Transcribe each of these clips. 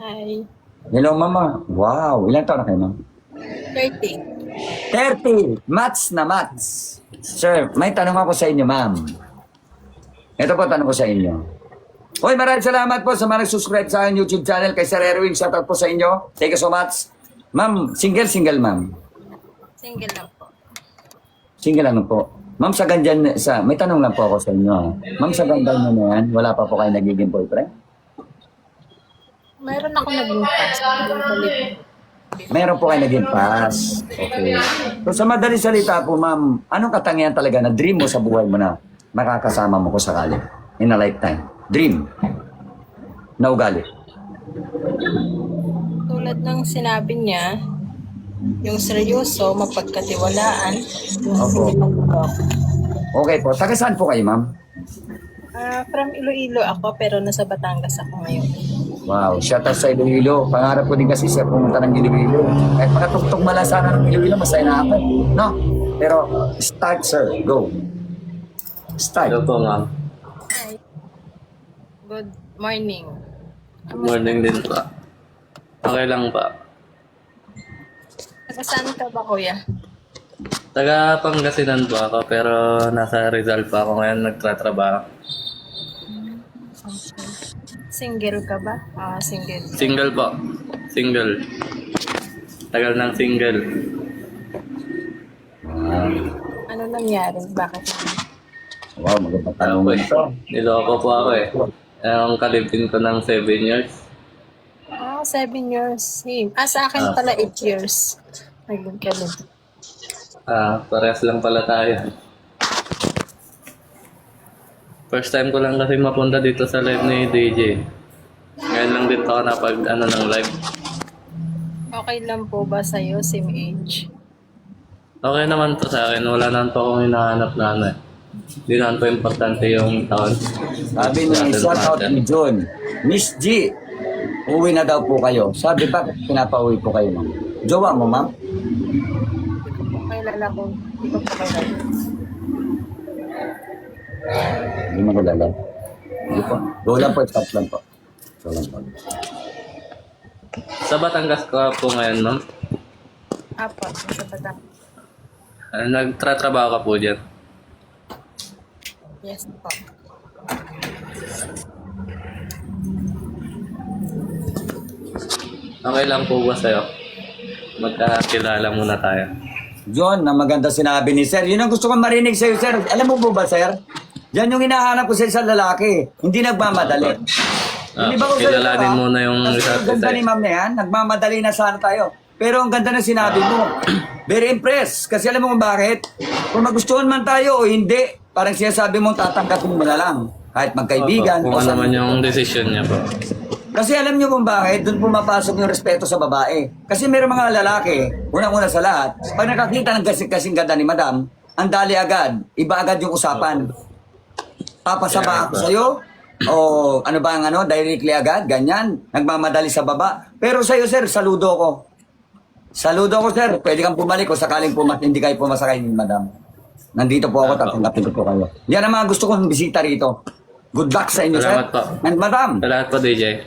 Hi. Hello, mama. Wow, ilan taon na kayo, ma'am? 30. 30. Mats na mats. Sir, may tanong ako sa inyo, ma'am. Ito po, tanong ko sa inyo. Hoy, maraming salamat po sa mga nag-subscribe sa aking YouTube channel. Kay Sir Erwin, shoutout po sa inyo. Thank you so much. Ma'am, single, ma'am. Single lang po. Single lang po. Ma'am, sa ganyan, may tanong lang po ako sa inyo. Ma'am, sa ganyan na yan, wala pa po kayo nagiging boyfriend? Mayroon ako naging pass. Meron po kayo naging pass. Okay. So sa madaling salita po, ma'am, anong katangian talaga na dream mo sa buhay mo na makakasama mo ko sakali in a lifetime? Dream na ugali. Tulad ng sinabi niya, yung seryoso, mapagkatiwalaan, yung Opo. hindi magbubok. Okay po. Taga saan po kayo, ma'am? From Iloilo ako, pero nasa Batangas ako ngayon. Wow, shout out sa Iloilo. Pangarap ko din kasi siya pumunta ng Iloilo. Kahit makatugtog man lang sana ng Iloilo, masaya na ako. No? Pero start, sir. Go. Start. Hello po, ma'am. Hi. Good morning. Good morning din po. Okay lang pa. Taga saan ka ba, kuya? Taga Pangasinan po ako, pero nasa Rizal pa ako ngayon nagtatrabaho. Single ka ba? Single. Single po. Single. Tagal ng single. Wow. Ano nangyari? Bakit? Wow, magandang tanong Ano mo po ito. niloko po ako eh. Ang kalibin ko ng 7 years. 7 years. Same. Sa akin pala 8 years. Nagkalit. Parehas lang pala tayo. First time ko lang kasi mapunta dito sa live ni DJ. Ngayon lang dito ako ng live. Okay lang po ba sa'yo? Same age? Okay naman to sa akin. Wala naman po akong hinahanap na ano eh. Hindi naman po importante yung taon. Sabi ni shout out ni John. Miss G, uwi na daw po kayo. Sabi ba, pinapauwi po kayo, ma'am? Jowa mo, ma'am? Kilala ko. Hindi ko pa kilala. Hindi mo kilala. Hindi po. Go lang po, stop lang po. Go lang po. Sa Batangas ko po ngayon, ma'am. Apo, sa Batang. Nagtratrabaho ka po dyan. Yes po. Okay lang po ba sa'yo? Magkakilala muna tayo. John, na maganda sinabi ni Sir. Yun ang gusto kong marinig sa'yo, Sir. Alam mo po ba, Sir? Yan yung hinahanap ko sa isang lalaki. Hindi nagmamadali. Hindi ba ko sa'yo, Kilalanin ah? muna yung Kasi isa't ang ganda isa. ni ma'am na yan. Nagmamadali na sana tayo. Pero ang ganda na sinabi mo. Very impressed. Kasi alam mo kung bakit? Kung magustuhan man tayo o hindi, parang sinasabi mo, tatanggapin mo na lang. Kahit magkaibigan. Kung o ano sa- naman yung decision niya po. Kasi alam niyo kung bakit, doon pumapasok yung respeto sa babae. Kasi meron mga lalaki, unang-una sa lahat, pag nakakita ng kasing ganda ni madam, ang dali agad, iba agad yung usapan. Papasama ako sa'yo, o ano ba ang ano, directly agad, ganyan, nagmamadali sa baba. Pero sa'yo, sir, saludo ko. Saludo ko, sir. Pwede kang bumalik kung sakaling hindi kayo pumasakay ni madam. Nandito po ako, tatanggapin ko po kayo. Yan ang mga gusto kong bisita rito. Good luck sa inyo, Salamat sir. po. And madam, Salamat po, DJ.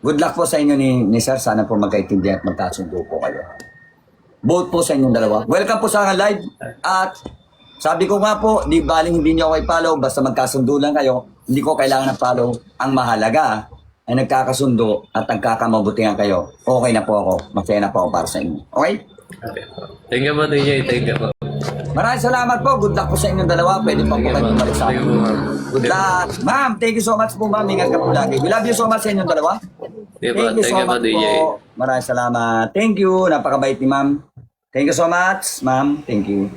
good luck po sa inyo ni Sir. Sana po magkaintindihan at magkasundo po kayo. Both po sa inyong dalawa. Welcome po sa aking live. At sabi ko nga po, di baling hindi niyo ako i-follow, basta magkasundo lang kayo. Hindi ko kailangan ng follow. Ang mahalaga ay nagkakasundo at nagkakamabutihan kayo. Okay na po ako. Masaya na po ako para sa inyo. Okay? Okay. Thank you po, DJ. Thank you po. Maraming salamat po. Good luck po sa inyong dalawa. Pwede po po Thank you kayo po. bumalik sa Thank akin. you po, ma'am. Good luck. Ma'am, thank you so much po, ma'am. Ingat ka po lagi. We love you so much sa inyong dalawa. Thank you po, DJ. Maraming salamat. Thank you. Napakabait ni ma'am. Thank you so much, ma'am. Thank you.